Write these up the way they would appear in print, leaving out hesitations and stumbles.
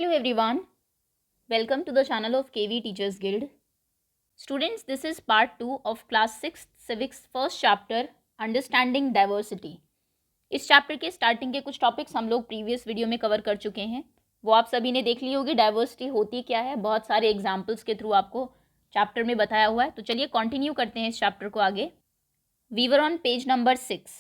Hello everyone, welcome to the channel of KV Teachers Guild. Students, this is part 2 of class 6 civics first chapter Understanding Diversity. इस chapter के starting के कुछ topics हम लोग previous video में cover कर चुके हैं, वो आप सभी ने देख ली होगी। डाइवर्सिटी होती क्या है, बहुत सारे एग्जाम्पल्स के थ्रू आपको चैप्टर में बताया हुआ है। तो चलिए कंटिन्यू करते हैं इस चैप्टर को आगे। We were on page number 6.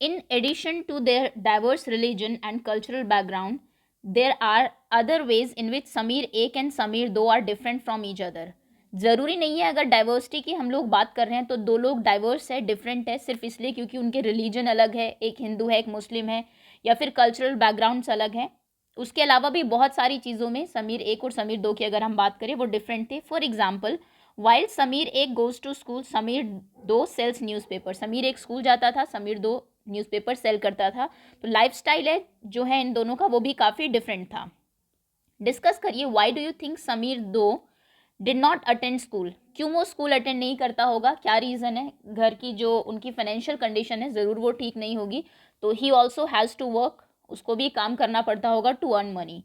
In addition to their diverse religion and cultural background, there are other ways in which Sameer 1 and Sameer 2 are different from each other. ज़रूरी नहीं है अगर डाइवर्सिटी की हम लोग बात कर रहे हैं तो दो लोग डाइवर्स है, डिफरेंट है सिर्फ इसलिए क्योंकि उनके रिलीजन अलग है, एक हिंदू है एक मुस्लिम है, या फिर कल्चरल बैकग्राउंड्स अलग हैं। उसके अलावा भी बहुत सारी चीज़ों में समीर 1 और समीर 2 की अगर हम बात करें वो डिफरेंट थे। For example, while Sameer 1 goes to school, Sameer 2 sells newspaper. Sameer 1 school जाता था, समीर 2 न्यूज़पेपर सेल करता था। तो लाइफस्टाइल है जो है इन दोनों का वो भी काफ़ी डिफरेंट था। डिस्कस करिए, why do you think Sameer 2 did not attend school. क्यों वो स्कूल अटेंड नहीं करता होगा, क्या रीज़न है? घर की जो उनकी फाइनेंशियल कंडीशन है ज़रूर वो ठीक नहीं होगी, तो ही ऑल्सो हैज़ टू वर्क, उसको भी काम करना पड़ता होगा to earn money.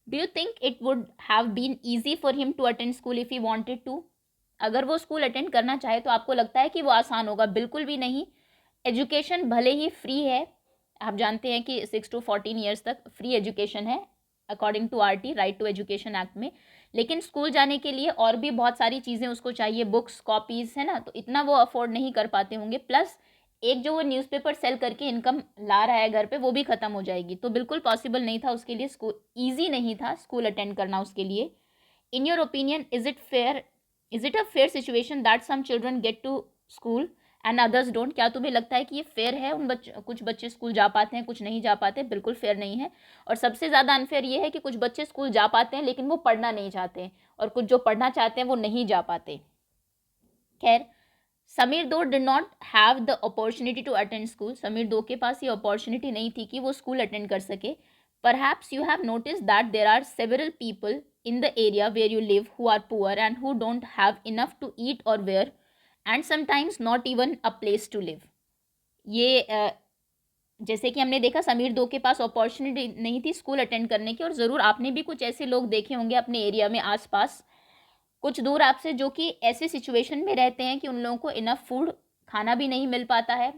Do you think it would have been easy for him to attend school if he wanted to? अगर वो स्कूल अटेंड करना चाहे तो आपको लगता है कि वो आसान होगा? बिल्कुल भी नहीं। एजुकेशन भले ही फ्री है, आप जानते हैं कि 6 to 14 ईयर्स तक फ्री एजुकेशन है according to RT, right to education act में, लेकिन स्कूल जाने के लिए और भी बहुत सारी चीज़ें उसको चाहिए, बुक्स कॉपीज़, है ना, तो इतना वो अफोर्ड नहीं कर पाते होंगे। प्लस एक जो वो न्यूज़पेपर सेल करके इनकम ला रहा है घर पे वो भी ख़त्म हो जाएगी, तो बिल्कुल पॉसिबल नहीं था उसके लिए, स्कूल ईजी नहीं था स्कूल अटेंड करना उसके लिए। In your opinion, is it a fair situation that some children get to school and others don't? क्या तुम्हें लगता है कि ये फेयर है? कुछ बच्चे स्कूल जा पाते हैं, कुछ नहीं जा पाते? बिल्कुल फेयर नहीं है। और सबसे ज़्यादा अनफेयर ये है कि कुछ बच्चे स्कूल जा पाते हैं लेकिन वो पढ़ना नहीं चाहते, और कुछ जो पढ़ना चाहते हैं वो नहीं जा पाते। खैर, Sameer 2 did not have the opportunity to attend school. Sameer 2 के पास ये अपॉर्चुनिटी नहीं थी कि वो स्कूल अटेंड कर सके। Perhaps you have notice that there are several people in the area where you live who are poor and who don't have enough to eat और where and sometimes not even a place to live. ये जैसे कि हमने देखा समीर 2 के पास opportunity नहीं थी school attend करने की, और ज़रूर आपने भी कुछ ऐसे लोग देखे होंगे अपने एरिया में आसपास कुछ दूर आपसे जो कि ऐसे सिचुएशन में रहते हैं कि उन लोगों को इनफ फूड, खाना भी नहीं मिल पाता है,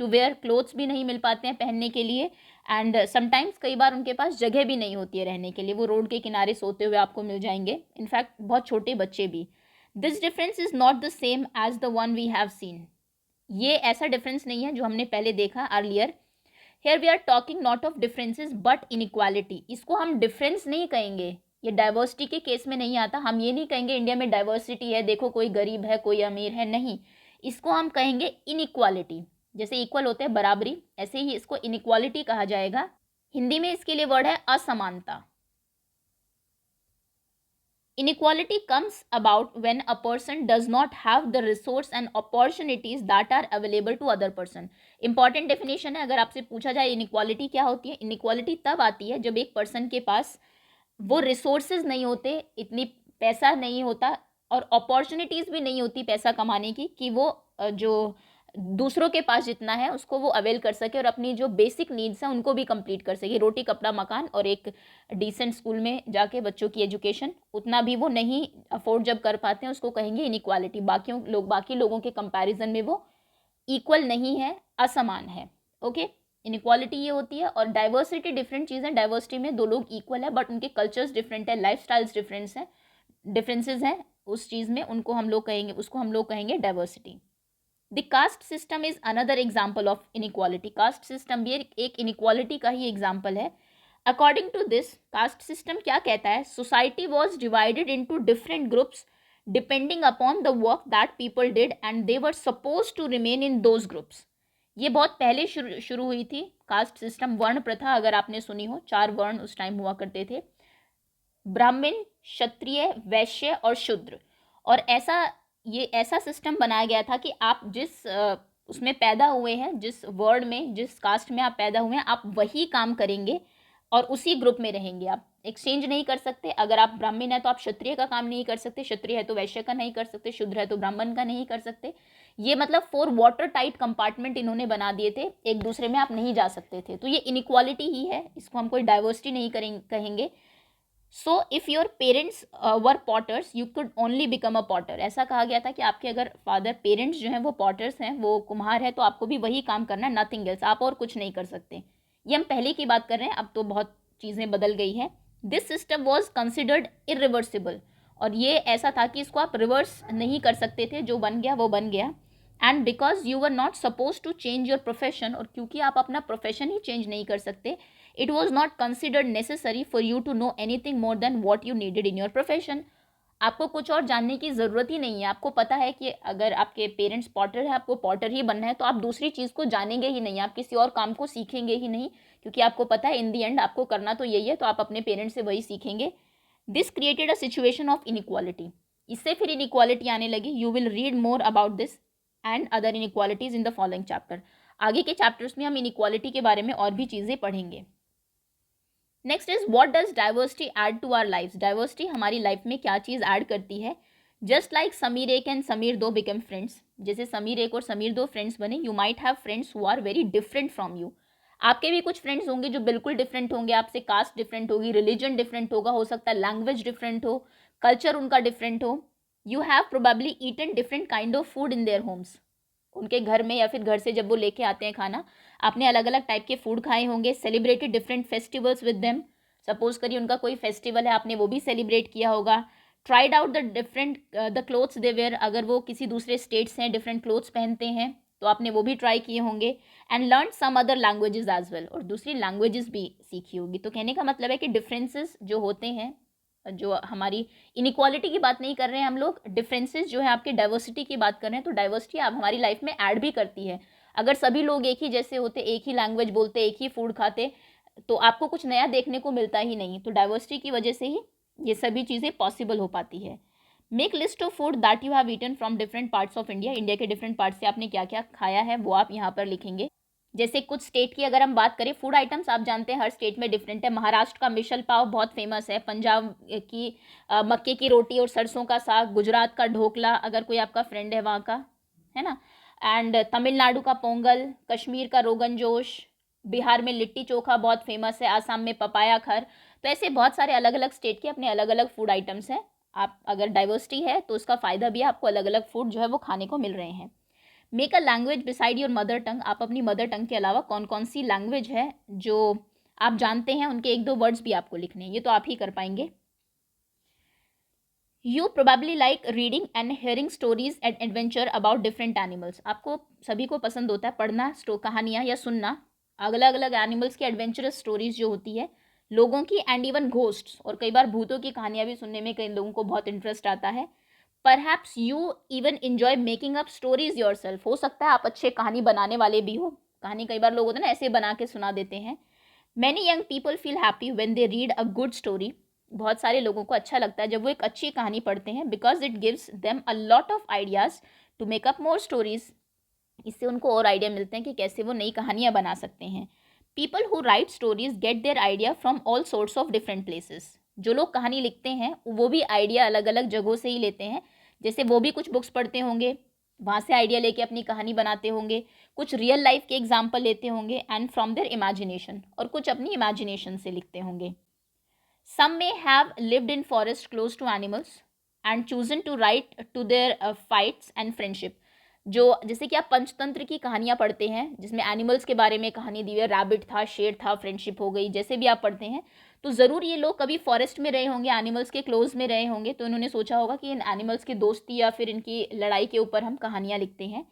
टू वेयर क्लोथ्स भी नहीं मिल पाते हैं पहनने के लिए, एंड समटाइम्स कई बार उनके पास जगह भी नहीं होती है रहने के लिए, वो रोड के किनारे सोते हुए आपको मिल जाएंगे, इनफैक्ट बहुत छोटे बच्चे भी। This difference is not the same as the one we have seen. ये ऐसा डिफरेंस नहीं है जो हमने पहले देखा earlier. Here we are talking not of differences but inequality. इसको हम डिफरेंस नहीं कहेंगे, ये डाइवर्सिटी के केस में नहीं आता। हम ये नहीं कहेंगे इंडिया में डाइवर्सिटी है, देखो कोई गरीब है कोई अमीर है, नहीं, इसको हम कहेंगे इनइक्वालिटी। जैसे इक्वल होते हैं बराबरी, ऐसे ही इसको इनइक्वालिटी कहा जाएगा। हिंदी में इसके लिए वर्ड है असमानता। Inequality comes about when a person does not have the resource and opportunities that are available to other person. Important definition है, अगर आपसे पूछा जाए inequality क्या होती है, inequality तब आती है जब एक पर्सन के पास वो रिसोर्सेज नहीं होते, इतनी पैसा नहीं होता और अपॉर्चुनिटीज़ भी नहीं होती पैसा कमाने की कि वो जो दूसरों के पास जितना है उसको वो अवेल कर सके और अपनी जो बेसिक नीड्स हैं उनको भी कंप्लीट कर सके। रोटी कपड़ा मकान और एक डिसेंट स्कूल में जाके बच्चों की एजुकेशन, उतना भी वो नहीं अफोर्ड जब कर पाते हैं उसको कहेंगे इनइक्वालिटी। बाकी लोगों के कंपैरिजन में वो इक्वल नहीं है, असमान है। ओके, इनइक्वालिटी ये होती है। और डाइवर्सिटी डिफरेंट चीज़ें, डाइवर्सिटी में दो लोग इक्वल है बट उनके कल्चर्स डिफरेंट है, लाइफ स्टाइल्स डिफरेंसेस हैं उस चीज़ में, उसको हम लोग कहेंगे diversity. The caste system is another example of inequality. Caste system भी एक इनइक्वालिटी का ही एग्जाम्पल है। According to this, caste system क्या कहता है? Society was divided into different groups depending upon the work that people did and they were suppose to remain in those groups. ये बहुत पहले शुरू हुई थी कास्ट सिस्टम। वर्ण प्रथा अगर आपने सुनी हो, 4 वर्ण उस टाइम हुआ करते थे, ब्राह्मण, क्षत्रिय, वैश्य और शूद्र। और ये ऐसा सिस्टम बनाया गया था कि आप जिस उसमें पैदा हुए हैं, जिस वर्ड में, जिस कास्ट में आप पैदा हुए हैं, आप वही काम करेंगे और उसी ग्रुप में रहेंगे। आप एक्सचेंज नहीं कर सकते। अगर आप ब्राह्मण है तो आप क्षत्रिय का काम नहीं कर सकते, क्षत्रिय है तो वैश्य का नहीं कर सकते, शूद्र है तो ब्राह्मण का नहीं कर सकते। ये मतलब 4 वाटर टाइट कंपार्टमेंट इन्होंने बना दिए थे, एक दूसरे में आप नहीं जा सकते थे। तो ये इनइक्वालिटी ही है, इसको हम कोई डाइवर्सिटी नहीं कहेंगे। So if your parents were potters you could only become a potter. ऐसा कहा गया था कि आपके अगर फादर पेरेंट्स जो हैं वो पॉटर्स हैं, वो कुम्हार है, तो आपको भी वही काम करना है, नथिंग एल्स, आप और कुछ नहीं कर सकते। ये हम पहले की बात कर रहे हैं, अब तो बहुत चीज़ें बदल गई हैं। This system was considered irreversible, और ये ऐसा था कि इसको आप रिवर्स नहीं कर सकते थे, जो बन गया वो बन गया। And because you were not suppose to change your profession, और क्योंकि आप अपना प्रोफेशन ही चेंज नहीं कर सकते, it was not considered necessary for you to know anything more than what you needed in your profession. आपको कुछ और जानने की ज़रूरत ही नहीं है। आपको पता है कि अगर आपके पेरेंट्स पॉटर है, आपको पॉटर ही बनना है, तो आप दूसरी चीज़ को जानेंगे ही नहीं, आप किसी और काम को सीखेंगे ही नहीं, क्योंकि आपको पता है इन दी एंड आपको करना तो यही है, तो आप अपने पेरेंट्स से वही सीखेंगे। This created a situation of inequality. इससे फिर इनइक्वालिटी आने लगी। You will read more about this and other inequalities in the following chapter. आगे के चैप्टर्स में हम इनइक्वालिटी के बारे में और भी चीज़ें पढ़ेंगे। Next is what does diversity add to our life. Diversity हमारी लाइफ में क्या चीज़ ऐड करती है। जस्ट लाइक समीर एक एंड समीर दो बिकम फ्रेंड्स, जैसे समीर एक और समीर दो फ्रेंड्स बने, you might have friends who are very different from you. आपके भी कुछ फ्रेंड्स होंगे जो बिल्कुल डिफरेंट होंगे आपसे, कास्ट डिफरेंट होगी, रिलीजन डिफरेंट होगा, हो सकता है लैंग्वेज डिफरेंट हो, कल्चर उनका डिफरेंट हो। You have probably eaten different kind of food in their homes. उनके घर में या फिर घर से जब वो लेके आते हैं खाना, आपने अलग अलग टाइप के फूड खाए होंगे। Celebrated different festivals with them, suppose करिए उनका कोई फेस्टिवल है, आपने वो भी सेलिब्रेट किया होगा। Tried out the different the clothes they wear, अगर वो किसी दूसरे स्टेट से हैं, डिफरेंट क्लोथ्स पहनते हैं, तो आपने वो भी ट्राई किए होंगे। And learn some other languages as well, और दूसरी लैंग्वेजेस भी सीखी होगी। तो कहने का मतलब है कि डिफरेंसेस जो होते हैं, जो हमारी इनइक्वालिटी की बात नहीं कर रहे हैं हम लोग, डिफरेंसेस जो है आपके डाइवर्सिटी की बात कर रहे हैं। तो डाइवर्सिटी आप हमारी लाइफ में ऐड भी करती है। अगर सभी लोग एक ही जैसे होते, एक ही लैंग्वेज बोलते, एक ही फूड खाते, तो आपको कुछ नया देखने को मिलता ही नहीं। तो डाइवर्सिटी की वजह से ही ये सभी चीज़ें पॉसिबल हो पाती है। Make list of food that you have eaten from different parts of India. India के डिफरेंट पार्ट से आपने क्या क्या खाया है वो आप यहाँ पर लिखेंगे। जैसे कुछ स्टेट की अगर हम बात करें, फूड आइटम्स आप जानते हैं हर स्टेट में डिफरेंट है। महाराष्ट्र का मिसल पाव बहुत फेमस है, पंजाब की मक्के की रोटी और सरसों का साग, गुजरात का ढोकला अगर कोई आपका फ्रेंड है वहाँ का, है ना। एंड तमिलनाडु का पोंगल, कश्मीर का रोगन जोश, बिहार में लिट्टी चोखा बहुत फेमस है, आसाम में पपाया खर। तो ऐसे बहुत सारे अलग अलग स्टेट के अपने अलग अलग फूड आइटम्स हैं। आप अगर डाइवर्सिटी है तो उसका फ़ायदा भी है, आपको अलग अलग फूड जो है वो खाने को मिल रहे हैं। Make a language beside your mother tongue. आप अपनी मदर टंग के अलावा कौन कौन सी लैंग्वेज है जो आप जानते हैं, उनके एक दो वर्ड्स भी आपको लिखने हैं, ये तो आप ही कर पाएंगे। You probably like reading and hearing stories and adventure about different animals. आपको सभी को पसंद होता है पढ़ना कहानियाँ या सुनना अलग अलग एनिमल्स की एडवेंचरस स्टोरीज जो होती है, लोगों की, एंड इवन घोस्ट्स, और कई बार भूतों की कहानियाँ भी सुनने में कई लोगों को बहुत इंटरेस्ट आता है। Perhaps you even enjoy making up stories your self. हो सकता है आप अच्छे कहानी बनाने वाले भी हो। कहानी कई बार लोग होते हैं ना ऐसे बना के सुना देते हैं। Many young people feel happy when they read a good story. बहुत सारे लोगों को अच्छा लगता है जब वो एक अच्छी कहानी पढ़ते हैं, because it gives them a lot of ideas to make up more stories. इससे उनको और आइडिया मिलते हैं कि कैसे वो नई कहानियाँ बना सकते हैं। People who write stories get their idea from all sorts of different places. जो लोग कहानी लिखते हैं वो भी आइडिया अलग अलग जगहों से ही लेते हैं। जैसे वो भी कुछ बुक्स पढ़ते होंगे, वहाँ से आइडिया लेके अपनी कहानी बनाते होंगे, कुछ रियल लाइफ के एग्जाम्पल लेते होंगे एंड फ्रॉम देयर इमेजिनेशन, और कुछ अपनी इमेजिनेशन से लिखते होंगे। Some may have lived in forest close to animals and chosen to write to their fights and friendship. जो जैसे कि आप पंचतंत्र की कहानियाँ पढ़ते हैं जिसमें एनिमल्स के बारे में कहानी दी है, रैबिट था, शेर था, फ्रेंडशिप हो गई, जैसे भी आप पढ़ते हैं, तो ज़रूर ये लोग कभी फॉरेस्ट में रहे होंगे, एनिमल्स के क्लोज में रहे होंगे, तो इन्होंने सोचा होगा कि इन एनिमल्स की दोस्ती या फिर इनकी लड़ाई के ऊपर हम कहानियाँ लिखते हैं।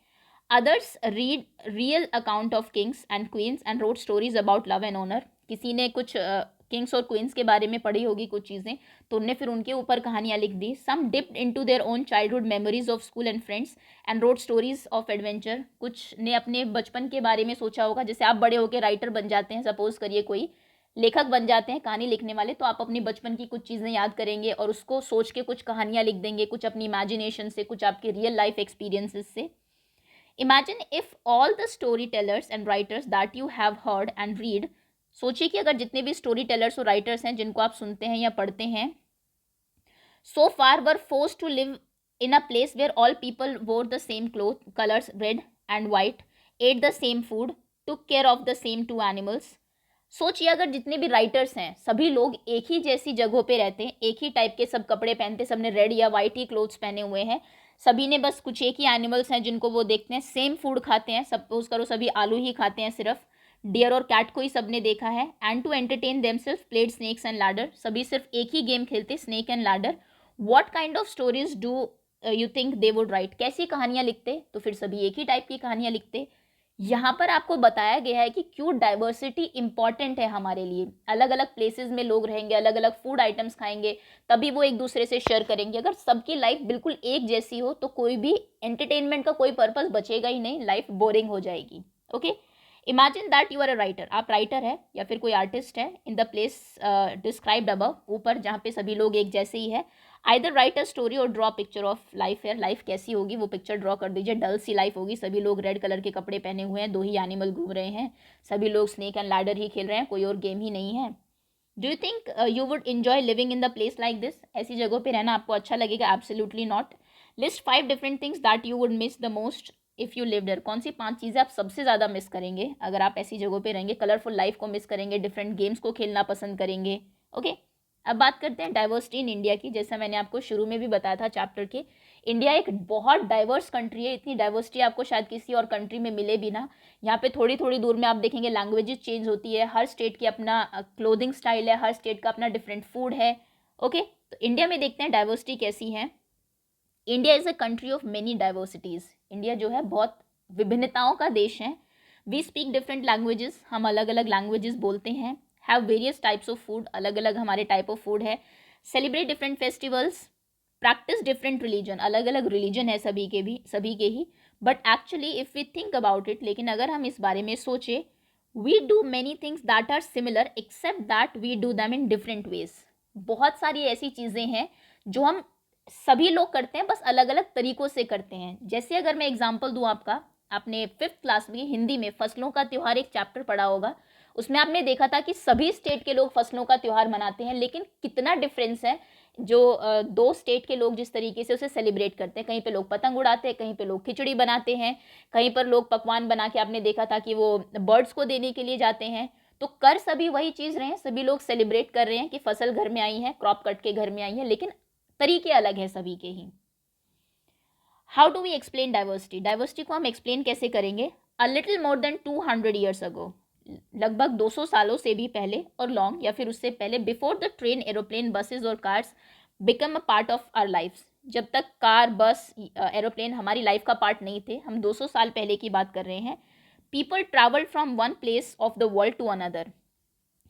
Others read real account of kings and queens and road stories about love and honour. किसी ने कुछ किंग्स और क्वींस के बारे में पढ़ी होगी कुछ चीज़ें, तो उनने फिर उनके ऊपर कहानियाँ लिख दी। Some dipped into their own childhood memories of school and friends and road stories of adventure. कुछ ने अपने बचपन के बारे में सोचा होगा, जैसे आप बड़े होकर राइटर बन जाते हैं, सपोज करिए कोई लेखक बन जाते हैं, कहानी लिखने वाले, तो आप अपनी बचपन की कुछ चीज़ें याद करेंगे और उसको सोच के कुछ कहानियाँ लिख देंगे, कुछ अपनी इमेजिनेशन से, कुछ आपके रियल लाइफ एक्सपीरियंसेस से। Imagine if all the story tellers and writers that you have heard and read. सोचिए कि अगर जितने भी स्टोरी टेलर्स और राइटर्स हैं जिनको आप सुनते हैं या पढ़ते हैं, so far were forced to live in a place where all people wore the same colors, red and white, ate the same food, took care of the same two animals. सोचिए अगर जितने भी राइटर्स हैं सभी लोग एक ही जैसी जगहों पे रहते हैं, एक ही टाइप के सब कपड़े पहनते, सबने रेड या वाइट ही क्लोथ्स पहने हुए हैं, सभी ने बस कुछ एक ही एनिमल्स हैं जिनको वो देखते हैं, सेम फूड खाते हैं, सपोज करो सभी आलू ही खाते हैं, सिर्फ डियर और कैट को ही सबने देखा है, and to entertain themselves played snakes and ladder, सभी सिर्फ एक ही गेम खेलते, snake and ladder. What kind of stories do you think they would write? कैसी कहानियां लिखते? तो फिर सभी एक ही टाइप की कहानियां लिखते. यहाँ पर आपको बताया गया है कि क्यों डाइवर्सिटी इंपॉर्टेंट है हमारे लिए. अलग अलग प्लेसेस में लोग रहेंगे, अलग अलग फूड आइटम्स खाएंगे, तभी वो एक दूसरे से शेयर करेंगे. अगर सबकी लाइफ बिल्कुल एक जैसी हो तो कोई भी एंटरटेनमेंट का कोई पर्पस बचेगा ही नहीं, लाइफ बोरिंग हो जाएगी. Okay, imagine that you are a writer. आप राइटर है या फिर कोई आर्टिस्ट है in the place described above, ऊपर जहाँ पे सभी लोग एक जैसे ही है. आइदर राइट अ स्टोरी और ड्रॉ पिक्चर ऑफ लाइफ है. लाइफ कैसी होगी वो पिक्चर ड्रॉ कर दीजिए. डल सी लाइफ होगी, सभी लोग रेड कलर के कपड़े पहने हुए हैं, दो ही एनिमल घूम रहे हैं, सभी लोग स्नेक एंड लैडर ही खेल रहे हैं, कोई और गेम ही नहीं है. Do you think you would enjoy living in the place like this? ऐसी जगहों पे रहना आपको अच्छा लगेगा? Absolutely not. List 5 different things that you would miss the most if you live there. कौन सी 5 चीज़ें आप सबसे ज़्यादा मिस करेंगे अगर आप ऐसी जगहों पे रहेंगे? कलरफुल लाइफ को मिस करेंगे, डिफरेंट गेम्स को खेलना पसंद करेंगे. ओके, अब बात करते हैं डाइवर्सिटी इन इंडिया की. जैसा मैंने आपको शुरू में भी बताया था चैप्टर के, इंडिया एक बहुत डाइवर्स कंट्री है. इतनी डाइवर्सिटी आपको शायद किसी और कंट्री में मिले भी ना. यहाँ पे थोड़ी थोड़ी दूर में आप देखेंगे लैंग्वेजेस चेंज होती है, हर स्टेट की अपना क्लोथिंग स्टाइल है, हर स्टेट का अपना डिफरेंट फूड है. ओके, तो इंडिया में देखते हैं डाइवर्सिटी कैसी है. India is a country of many diversities. India जो है बहुत विभिन्नताओं का देश है. वी स्पीक डिफरेंट लैंग्वेजेस, हम अलग अलग लैंग्वेजेस बोलते हैं. Have various types of food, अलग अलग हमारे टाइप ऑफ फूड है. Celebrate different festivals, practice different religion, अलग अलग रिलीजन है सभी के भी, सभी के ही. But actually if we think about it, लेकिन अगर हम इस बारे में सोचें, we do many things that are similar except that we do them in different ways. बहुत सारी ऐसी चीज़ें हैं जो हम सभी लोग करते हैं, बस अलग अलग तरीक़ों से करते हैं. जैसे अगर मैं एग्जांपल दूं आपका, आपने 5th क्लास में हिंदी में फसलों का त्यौहार एक चैप्टर पढ़ा होगा. उसमें आपने देखा था कि सभी स्टेट के लोग फसलों का त्यौहार मनाते हैं, लेकिन कितना डिफरेंस है जो 2 स्टेट के लोग जिस तरीके से उसे सेलिब्रेट करते हैं. कहीं पे लोग पतंग उड़ाते हैं, कहीं पे लोग खिचड़ी बनाते हैं, कहीं पर लोग पकवान बना के आपने देखा था कि वो बर्ड्स को देने के लिए जाते हैं. तो कर सभी वही चीज़ रहे हैं, सभी लोग सेलिब्रेट कर रहे हैं कि फसल घर में आई है, क्रॉप कट के घर में आई है, लेकिन तरीके अलग हैं सभी के ही. How do we explain diversity? Diversity को हम एक्सप्लेन कैसे करेंगे? A little more than 200 years ago, लगभग 200 सालों से भी पहले और लॉन्ग या फिर उससे पहले, before the train, aeroplane, buses और cars become a part of our life. जब तक कार, बस, एरोप्लेन हमारी लाइफ का पार्ट नहीं थे, हम 200 साल पहले की बात कर रहे हैं. People travelled from one place of the world to another.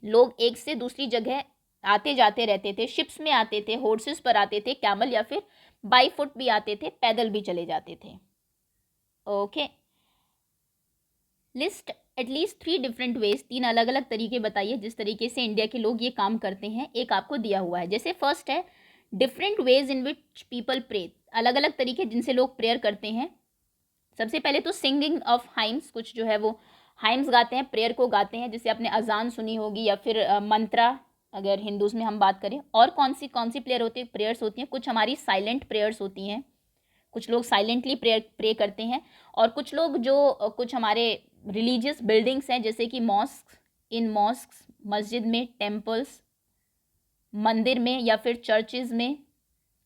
लोग एक से दूसरी जगह आते जाते रहते थे. शिप्स में आते थे, हॉर्सेस पर आते थे, कैमल या फिर बाई फुट भी आते थे, पैदल भी चले जाते थे. Okay, list at least 3 different ways, 3 अलग अलग तरीके बताइए जिस तरीके से इंडिया के लोग ये काम करते हैं. एक आपको दिया हुआ है. जैसे फर्स्ट है different ways in which people pray. अलग अलग तरीके जिनसे लोग प्रेयर करते हैं. सबसे पहले तो सिंगिंग ऑफ हाइम्स, कुछ जो है वो हाइम्स गाते हैं, प्रेयर को गाते हैं, जैसे आपने अजान सुनी होगी या फिर मंत्रा अगर हिंदूज़ में हम बात करें. और कौन सी प्रेयर होती है, प्रेयर्स होती हैं. कुछ हमारी साइलेंट प्रेयर्स होती हैं, कुछ लोग साइलेंटली प्रे करते हैं. और कुछ लोग जो कुछ हमारे रिलीजियस बिल्डिंग्स हैं जैसे कि मॉस्क, इन मॉस्क, मस्जिद में, टेम्पल्स, मंदिर में या फिर चर्चेज़ में,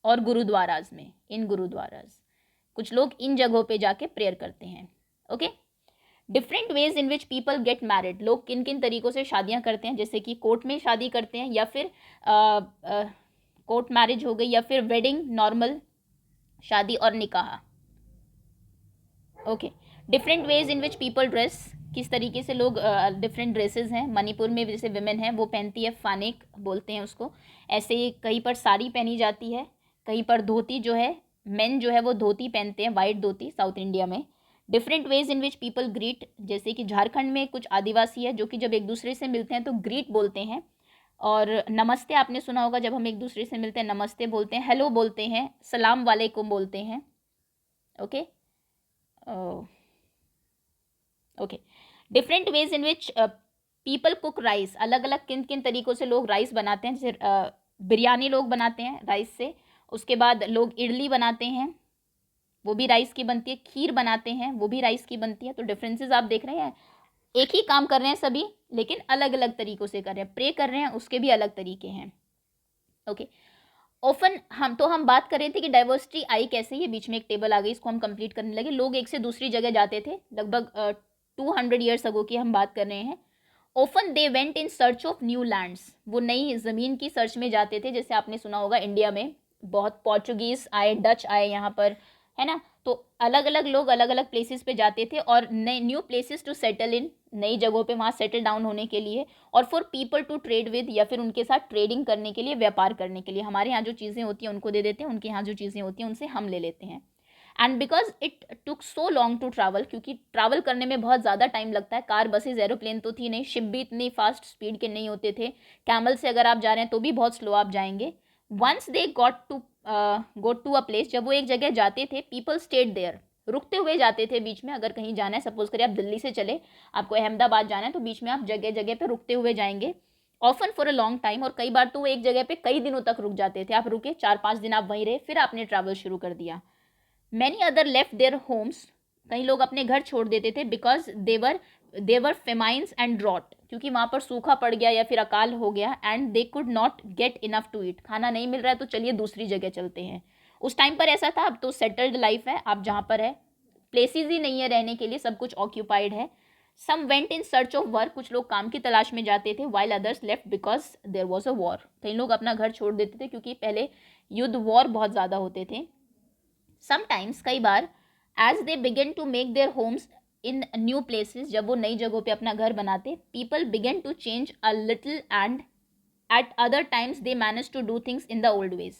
और गुरुद्वाराज में, इन गुरुद्वाराज, कुछ लोग इन जगहों पे जाके प्रेयर करते हैं. Okay, different ways in which people get married. लोग किन किन तरीक़ों से शादियां करते हैं, जैसे कि कोर्ट में शादी करते हैं या फिर कोर्ट मैरिज हो गई, या फिर वेडिंग, नॉर्मल शादी और निकाह. Okay, different ways in which people dress. किस तरीके से लोग डिफरेंट ड्रेसेस हैं. मणिपुर में जैसे विमेन है वो पहनती है फानेक बोलते हैं उसको, ऐसे ही कहीं पर साड़ी पहनी जाती है, कहीं पर धोती जो है, मेन जो है वो धोती पहनते हैं, वाइट धोती, साउथ इंडिया में. Different ways in which people greet. जैसे कि झारखंड में कुछ आदिवासी है जो कि जब एक दूसरे से मिलते हैं तो ग्रीट बोलते हैं. और नमस्ते आपने सुना होगा, जब हम एक दूसरे से मिलते हैं नमस्ते बोलते हैं, हेलो बोलते हैं, सलाम वालेकुम बोलते हैं. Okay, okay, different ways in which people cook rice. अलग अलग किन किन तरीक़ों से लोग राइस बनाते हैं. जैसे बिरयानी लोग बनाते हैं राइस से, उसके बाद लोग इडली बनाते हैं, वो भी राइस की बनती है, खीर बनाते हैं, वो भी राइस की बनती है। तो डिफरेंसेस आप देख रहे हैं, एक ही काम कर रहे हैं सभी, लेकिन अलग अलग तरीक़ों से कर रहे हैं। प्रे कर रहे हैं, उसके भी अलग तरीके हैं। ओके, ऑफन हम बात कर रहे थे कि डाइवर्सिटी आई कैसे, ये बीच में एक टेबल आ गई, इसको हम कंप्लीट करने लगे। लोग एक से दूसरी जगह जाते थे, लगभग 200 ईयर्स अगो की हम बात कर रहे हैं। Often they went in search of new lands, वो नई ज़मीन की सर्च में जाते थे। जैसे आपने सुना होगा इंडिया में बहुत पोर्चुगीज़ आए, डच आए यहाँ पर, है ना। तो अलग अलग लोग अलग अलग प्लेसेस पे जाते थे और नए new places to settle in, नई जगहों पे वहाँ सेटल डाउन होने के लिए, और for people to trade with, या फिर उनके साथ ट्रेडिंग करने के लिए, व्यापार करने के लिए। हमारे यहाँ जो चीज़ें होती हैं उनको दे देते हैं, उनके यहाँ जो चीज़ें होती हैं उनसे हम ले लेते हैं। And because it took so long to travel, क्योंकि ट्रैवल करने में बहुत ज़्यादा टाइम लगता है। कार, बसेज, एरोप्लेन तो थी नहीं, शिप भी इतनी फास्ट स्पीड के नहीं होते थे। कैमल से अगर आप जा रहे हैं तो भी बहुत स्लो आप जाएंगे। Once they go to a place, जब वो एक जगह जाते थे, पीपल स्टेड देयर, रुकते हुए जाते थे बीच में। अगर कहीं जाना है, सपोज करिए आप दिल्ली से चले, आपको अहमदाबाद जाना है, तो बीच में आप जगह जगह पे रुकते हुए जाएंगे, often for a long time. और कई बार तो वो एक जगह पे कई दिनों तक रुक जाते थे। आप रुके 4-5 दिन, आप वहीं रहे, फिर आपने ट्रैवल शुरू कर दिया। Many other left their homes, कई लोग अपने घर छोड़ देते थे, because there were famines and drought, क्योंकि वहाँ पर सूखा पड़ गया या फिर अकाल हो गया। And they could not get enough to eat, खाना नहीं मिल रहा है तो चलिए दूसरी जगह चलते हैं। उस टाइम पर ऐसा था, अब तो सेटल्ड लाइफ है, आप जहाँ पर है, प्लेसेस ही नहीं है रहने के लिए, सब कुछ ऑक्यूपाइड है। Some went in search of work, कुछ लोग काम की तलाश में जाते थे। While others left because there was a war, कई लोग अपना घर छोड़ देते थे क्योंकि पहले युद्ध, वॉर बहुत ज़्यादा होते थे। समटाइम्स, कई बार, as they began to make their homes in new places, जब वो नई जगहों पे अपना घर बनाते, people began to change a little, and at other times they manage to do things in the old ways.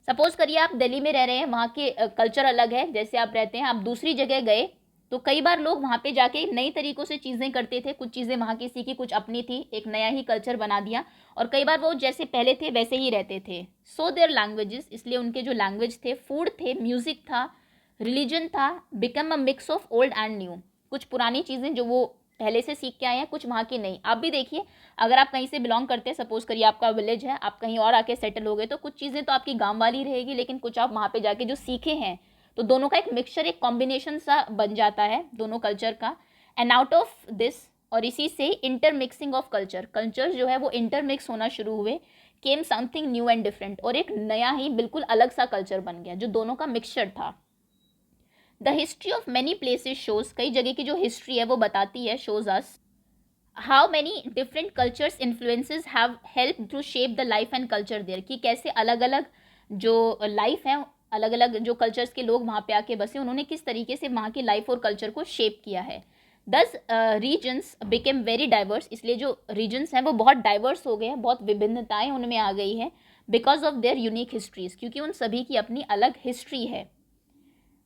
Suppose करिए आप दिल्ली में रह रहे हैं, वहाँ के कल्चर अलग है जैसे आप रहते हैं, आप दूसरी जगह गए, तो कई बार लोग वहाँ पे जाके नई तरीक़ों से चीज़ें करते थे, कुछ चीज़ें वहाँ की सीखी, कुछ अपनी थी, एक नया ही कल्चर बना दिया। और कई बार वो जैसे पहले थे वैसे ही रहते थे। सो देयर लैंग्वेजेस, इसलिए उनके जो लैंग्वेज थे, फूड थे, म्यूज़िक था, रिलीजन था, become a mix of old and new, कुछ पुरानी चीज़ें जो वो पहले से सीख के आए हैं, कुछ वहाँ की नहीं। आप भी देखिए, अगर आप कहीं से बिलोंग करते हैं, सपोज करिए आपका विलेज है, आप कहीं और आके सेटल हो गए, तो कुछ चीज़ें तो आपकी गाँव वाली रहेगी, लेकिन कुछ आप वहाँ पे जाके जो सीखे हैं, तो दोनों का एक मिक्सचर, एक कॉम्बिनेशन सा बन जाता है दोनों कल्चर का। एंड आउट ऑफ दिस, और इसी से इंटरमिक्सिंग ऑफ कल्चर जो है वो इंटरमिक्स होना शुरू हुए, केम समथिंग न्यू एंड डिफरेंट, और एक नया ही बिल्कुल अलग सा कल्चर बन गया जो दोनों का मिक्सचर था। The history of many places shows, कई जगह की जो हिस्ट्री है वो बताती है, shows us how many different cultures influences have help to shape the life and culture there, कि कैसे अलग अलग जो लाइफ है, अलग अलग जो कल्चर्स के लोग वहाँ पे आके बसे, उन्होंने किस तरीके से वहाँ की लाइफ और कल्चर को शेप किया है। दस रीजन्स बिकेम वेरी डाइवर्स, इसलिए जो रीजन्स हैं वो बहुत डाइवर्स हो गए हैं, बहुत विभिन्नताएं उनमें आ गई हैं, because of their unique histories, क्योंकि उन सभी की अपनी अलग हिस्ट्री है।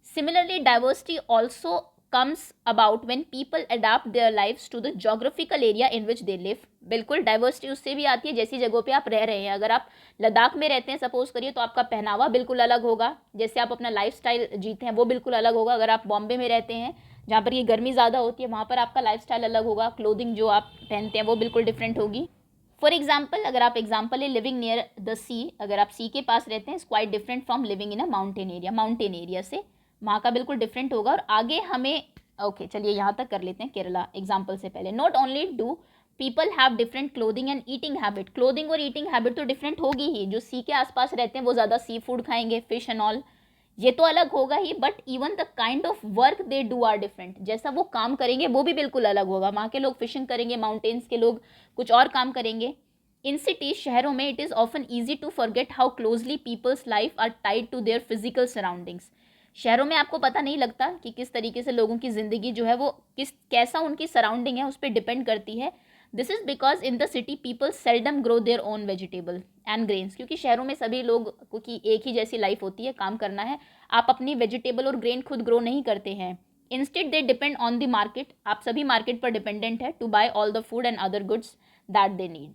Similarly, diversity also comes about when people adapt their lives to the geographical area in which they live. बिल्कुल डाइवर्सिटी उससे भी आती है जैसी जगहों पे आप रह रहे हैं। अगर आप लद्दाख में रहते हैं सपोज करिए, तो आपका पहनावा बिल्कुल अलग होगा, जैसे आप अपना लाइफस्टाइल जीते हैं वो बिल्कुल अलग होगा। अगर आप बॉम्बे में रहते हैं जहाँ पर ये गर्मी ज़्यादा होती है, वहाँ पर आपका लाइफस्टाइल अलग होगा, क्लोथिंग जो आप पहनते हैं वो बिल्कुल डिफरेंट होगी। फॉर एग्जाम्पल, अगर आप एग्जाम्पल है लिविंग नियर द सी, अगर आप सी के पास रहते हैं, is quite different from living in a mountain area, mountain area से वहाँ का बिल्कुल डिफरेंट होगा। और आगे हमें ओके चलिए यहाँ तक कर लेते हैं केरला एग्जाम्पल से पहले। Not only do people have different clothing and eating habit, clothing और ईटिंग हैबिट तो डिफरेंट होगी ही, जो सी के आसपास रहते हैं वो ज़्यादा सी फूड खाएंगे, फिश एंड ऑल, ये तो अलग होगा ही, but even the kind of work they do are different, जैसा वो काम करेंगे वो भी बिल्कुल अलग होगा। वहाँ के लोग फिशिंग करेंगे, माउंटेन्स के लोग कुछ और काम करेंगे। इन सिटीज, शहरों में, it is often easy to forget how closely people's life are tied to their physical surroundings. शहरों में आपको पता नहीं लगता कि किस तरीके से लोगों की ज़िंदगी जो है वो कैसा उनकी सराउंडिंग है उस पर डिपेंड करती है। This is because in the city people seldom grow their own vegetable and grains, क्योंकि शहरों में सभी लोग की एक ही जैसी लाइफ होती है, काम करना है, आप अपनी वेजिटेबल और ग्रेन खुद ग्रो नहीं करते हैं। Instead they depend on the market, आप सभी मार्केट पर डिपेंडेंट है to buy all the food and other goods that they need.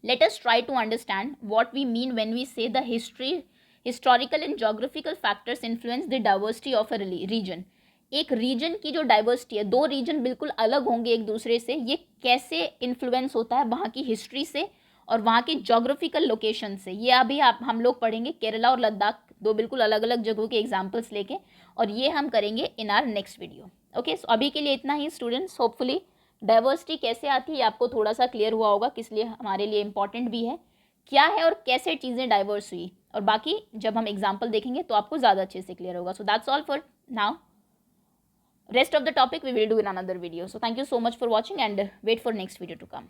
Let us try to understand what we mean when we say the historical and geographical factors influence the diversity of a region. एक reason की जो diversity है, दो reason बिल्कुल अलग होंगे एक दूसरे से, ये कैसे इन्फ्लुएंस होता है वहाँ की हिस्ट्री से और वहाँ के जोग्राफिकल लोकेशन से। ये अभी हम लोग पढ़ेंगे केरला और लद्दाख, दो बिल्कुल अलग अलग जगहों के एग्जाम्पल्स लेके, और ये हम करेंगे in our next video. Okay, so अभी के लिए इतना ही स्टूडेंट्स। होपफुली डाइवर्सिटी कैसे आती है आपको थोड़ा सा क्लियर हुआ होगा, किस लिए हमारे लिए इंपॉर्टेंट भी है, क्या है और कैसे चीज़ें डाइवर्स हुई, और बाकी जब हम एग्जाम्पल देखेंगे तो आपको ज़्यादा अच्छे से क्लियर होगा। So that's all for now. Rest of the topic we will do in another video. So thank you so much for watching and wait for next video to come.